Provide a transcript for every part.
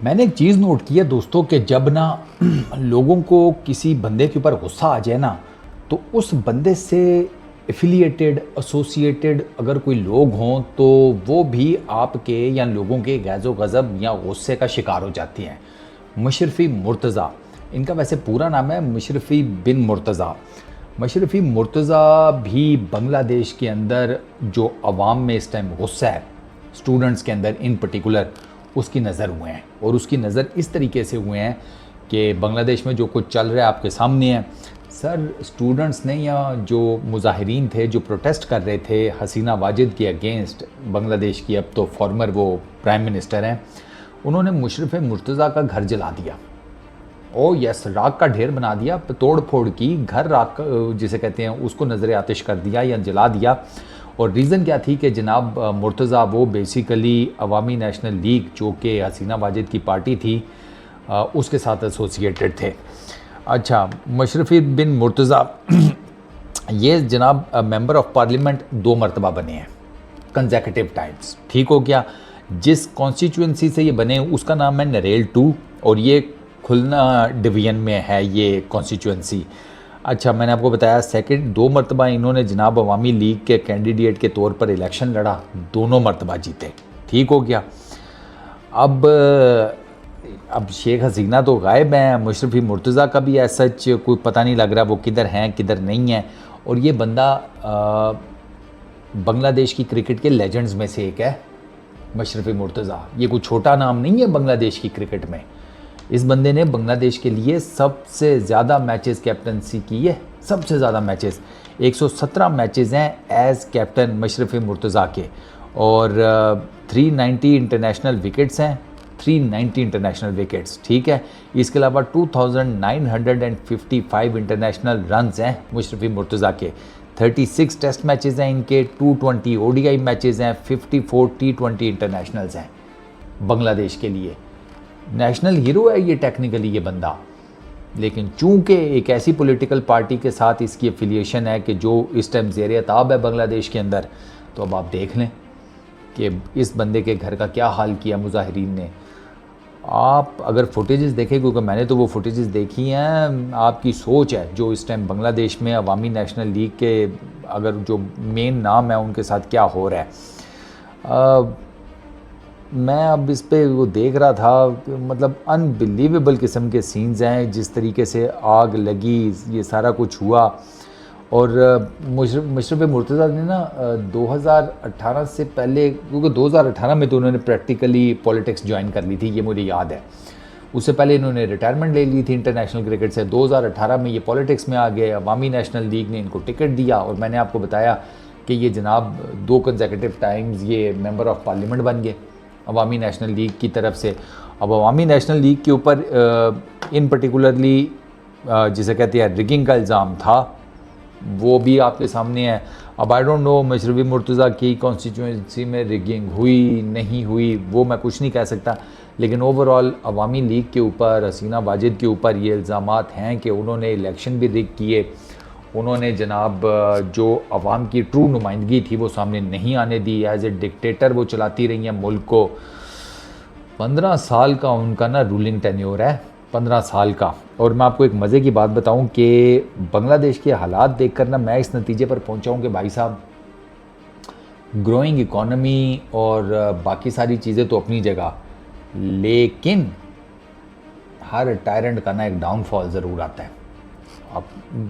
मैंने एक चीज़ नोट की है दोस्तों कि जब ना लोगों को किसी बंदे के ऊपर गुस्सा आ जाए ना, तो उस बंदे से एफिलिएटेड एसोसिएटेड अगर कोई लोग हों तो वो भी आपके या लोगों के गैज़ो गज़ब या गुस्से का शिकार हो जाती हैं। मशरफ़ी मुर्तज़ा, इनका वैसे पूरा नाम है मशरफ़ी बिन मुर्तज़ा। मशरफ़ी मुर्तज़ा भी बांग्लादेश के अंदर जो अवाम में इस टाइम गुस्सा है, स्टूडेंट्स के अंदर इन पर्टिकुलर, उसकी नज़र हुए हैं। और उसकी नज़र इस तरीके से हुए हैं कि बांग्लादेश में जो कुछ चल रहा है आपके सामने है। सर, स्टूडेंट्स ने या जो मुजाहिरीन थे जो प्रोटेस्ट कर रहे थे हसीना वाजिद के अगेंस्ट, बांग्लादेश की अब तो फॉर्मर वो प्राइम मिनिस्टर हैं, उन्होंने मुशर्रफ मुर्तज़ा का घर जला दिया। ओ यस, राख का ढेर बना दिया, तोड़ फोड़ की, घर राख जिसे कहते हैं उसको नज़र आतिश कर दिया या जला दिया। और रीज़न क्या थी कि जनाब मुर्तज़ा वो बेसिकली अवामी नेशनल लीग जो कि हसीना वाजिद की पार्टी थी उसके साथ एसोसिएटेड थे। अच्छा, मशरफ़ी बिन मुर्तज़ा ये जनाब मेंबर ऑफ पार्लियामेंट 2 मरतबा बने हैं कंसेक्यूटिव टाइम्स। ठीक हो गया। जिस कॉन्स्टिट्यूंसी से ये बने उसका नाम है नरेल 2 और ये खुलना डिवीज़न में है ये कॉन्स्टिट्यूंसी। अच्छा, मैंने आपको बताया सेकंड 2 मरतबा इन्होंने जनाब अवामी लीग के कैंडिडेट के तौर पर इलेक्शन लड़ा, दोनों मरतबा जीते। ठीक हो गया। अब शेख हसीना तो गायब हैं, मुशर्रफी मुर्तज़ा का भी ऐसा सच कोई पता नहीं लग रहा वो किधर हैं किधर नहीं हैं। और ये बंदा बांग्लादेश की क्रिकेट के लेजेंड्स में से एक है। मशरफ़ी मुर्तज़ा ये कोई छोटा नाम नहीं है बांग्लादेश की क्रिकेट में। इस बंदे ने बांग्लादेश के लिए सबसे ज़्यादा मैचेस कैप्टनसी की है, सबसे ज़्यादा मैचेस 117 मैचेस हैं एज़ कैप्टन मशरफ़ी मुर्तज़ा के। और 390 इंटरनेशनल विकेट्स हैं, 390 इंटरनेशनल विकेट्स। ठीक है। इसके अलावा 2955 इंटरनेशनल रन्स हैं मुशरफ़ी मुर्तज़ा के, 36 टेस्ट मैचेस हैं इनके, 220 ओडीआई मैचेस हैं, 54 T20 इंटरनेशनल्स हैं बांग्लादेश के लिए। नेशनल हीरो है ये टेक्निकली ये बंदा, लेकिन चूंकि एक ऐसी पॉलिटिकल पार्टी के साथ इसकी एफिलिएशन है कि जो इस टाइम ज़ेर ताब है बांग्लादेश के अंदर, तो अब आप देख लें कि इस बंदे के घर का क्या हाल किया मुजाहिरीन ने। आप अगर फुटेजेस देखें, क्योंकि मैंने तो वो फुटेजेस देखी हैं, आपकी सोच है जो इस टाइम बांग्लादेश में अवामी नेशनल लीग के अगर जो मेन नाम है उनके साथ क्या हो रहा है। मैं अब इस पे वो देख रहा था, मतलब अनबिलीवेबल किस्म के सीन्स हैं, जिस तरीके से आग लगी, ये सारा कुछ हुआ। और मशरफ़ी मुर्तज़ा ने ना 2018 से पहले, क्योंकि 2018 में तो उन्होंने प्रैक्टिकली पॉलिटिक्स ज्वाइन कर ली थी, ये मुझे याद है। उससे पहले इन्होंने रिटायरमेंट ले ली थी इंटरनेशनल क्रिकेट से। 2018 में ये पॉलिटिक्स में आ गए, अवामी नेशनल लीग ने इनको टिकट दिया और मैंने आपको बताया कि ये जनाब 2 कंसेक्यूटिव टाइम्स ये मेंबर ऑफ पार्लियामेंट बन गए अवामी नेशनल लीग की तरफ से। अब अवामी नेशनल लीग के ऊपर इन पर्टिकुलरली जिसे कहते हैं रिगिंग का इल्ज़ाम था, वो भी आपके सामने है। अब आई डोंट नो मशरफ़ी मुर्तज़ा की कॉन्स्टिट्यूंसी में रिगिंग हुई नहीं हुई वो मैं कुछ नहीं कह सकता, लेकिन ओवरऑल अवामी लीग के ऊपर, हसीना वाजिद के ऊपर ये इल्ज़ामात हैं कि उन्होंने इलेक्शन भी रिग किए, उन्होंने जनाब जो अवाम की ट्रू नुमाइंदगी थी वो सामने नहीं आने दी, एज ए डिक्टेटर वो चलाती रही हैं मुल्क को। 15 साल का उनका ना रूलिंग टेन्योर है, 15 साल का। और मैं आपको एक मज़े की बात बताऊं कि बांग्लादेश के हालात देखकर ना मैं इस नतीजे पर पहुंचा हूं कि भाई साहब, ग्रोइंग इकॉनमी और बाकी सारी चीज़ें तो अपनी जगह, लेकिन हर टायरेंट का ना एक डाउनफॉल ज़रूर आता है। अब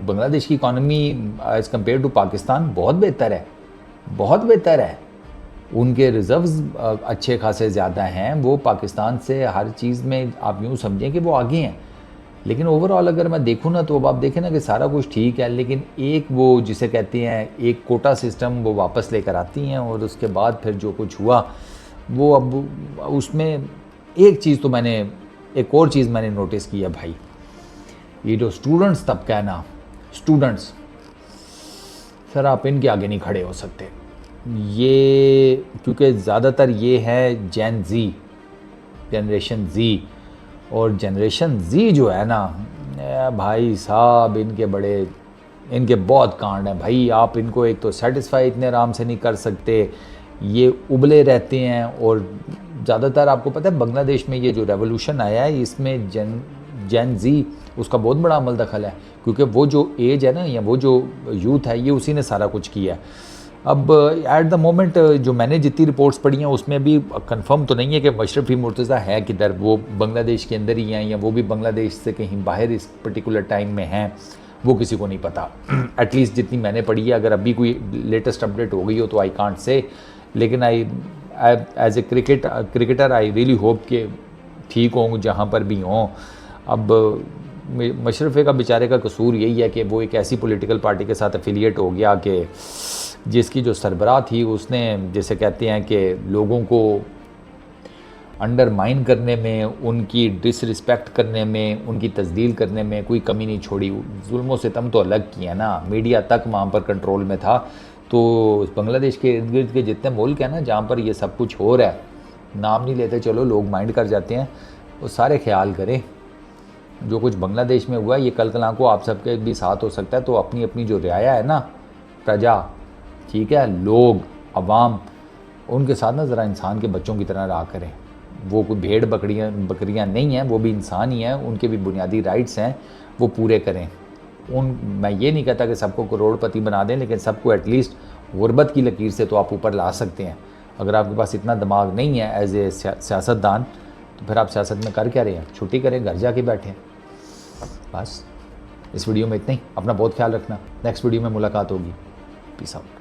बांग्लादेश की economy as compare to Pakistan बहुत बेहतर है, बहुत बेहतर है। उनके रिज़र्व्स अच्छे खासे ज़्यादा हैं, वो पाकिस्तान से हर चीज़ में आप यूँ समझें कि वो आगे हैं। लेकिन ओवरऑल अगर मैं देखूँ ना, तो अब आप देखें ना कि सारा कुछ ठीक है, लेकिन एक वो जिसे कहते हैं एक कोटा सिस्टम वो वापस लेकर आती हैं और उसके बाद फिर जो कुछ हुआ वो अब उसमें एक चीज़ तो मैंने, एक और चीज़ मैंने नोटिस की है भाई, ये जो स्टूडेंट्स तबका है ना, स्टूडेंट्स, सर आप इनके आगे नहीं खड़े हो सकते। ये क्योंकि ज़्यादातर ये है जेन जी, जनरेशन जी, और जनरेशन जी जो है ना भाई साहब, इनके बहुत कांड हैं भाई। आप इनको एक तो सेटिस्फाई इतने आराम से नहीं कर सकते, ये उबले रहते हैं और ज़्यादातर आपको पता है बांग्लादेश में ये जो रेवोल्यूशन आया है इसमें जैन जी उसका बहुत बड़ा अमल दखल है, क्योंकि वो जो एज है ना या वो जो यूथ है ये उसी ने सारा कुछ किया है। अब एट द मोमेंट जो मैंने जितनी रिपोर्ट्स पढ़ी हैं उसमें भी कंफर्म तो नहीं है कि मशरफ़ी मुर्तज़ा है किधर, वो बांग्लादेश के अंदर ही हैं या वो भी बांग्लादेश से कहीं बाहर इस पर्टिकुलर टाइम में हैं, वो किसी को नहीं पता। एटलीस्ट जितनी मैंने पढ़ी है, अगर अभी कोई लेटेस्ट अपडेट हो गई हो तो आई कांट से, लेकिन I as a cricketer I really hope कि ठीक हों जहाँ पर भी हों। अब मशरफ़े का बेचारे का कसूर यही है कि वो एक ऐसी पॉलिटिकल पार्टी के साथ एफिलिएट हो गया कि जिसकी जो सरबराह थी उसने, जैसे कहते हैं कि लोगों को अंडरमाइन करने में, उनकी डिसरिस्पेक्ट करने में, उनकी तस्दील करने में कोई कमी नहीं छोड़ी। जुल्म सितम तो अलग किया ना, मीडिया तक वहाँ पर कंट्रोल में था। तो बांग्लादेश के इर्द गिर्द के जितने मुल्क हैं ना जहाँ पर ये सब कुछ हो रहा है, नाम नहीं लेते, चलो लोग माइंड कर जाते हैं, वो सारे ख्याल करें। जो कुछ बांग्लादेश में हुआ ये कल कल को आप सबके भी साथ हो सकता है। तो अपनी अपनी जो रियाया है ना, प्रजा, ठीक है, लोग, अवाम, उनके साथ ना ज़रा इंसान के बच्चों की तरह रहा करें। वो कोई भेड़ बकरियां नहीं हैं, वो भी इंसान ही हैं, उनके भी बुनियादी राइट्स हैं, वो पूरे करें। मैं ये नहीं कहता कि सबको करोड़पति बना दें, लेकिन सबको एटलीस्ट गुर्बत की लकीर से तो आप ऊपर ला सकते हैं। अगर आपके पास इतना दिमाग नहीं है एज ए सियासतदान, तो फिर आप सियासत में कर क्या रहे हैं? छुट्टी करें, घर जाके बैठें। बस इस वीडियो में इतना ही। अपना बहुत ख्याल रखना। नेक्स्ट वीडियो में मुलाकात होगी। Peace out.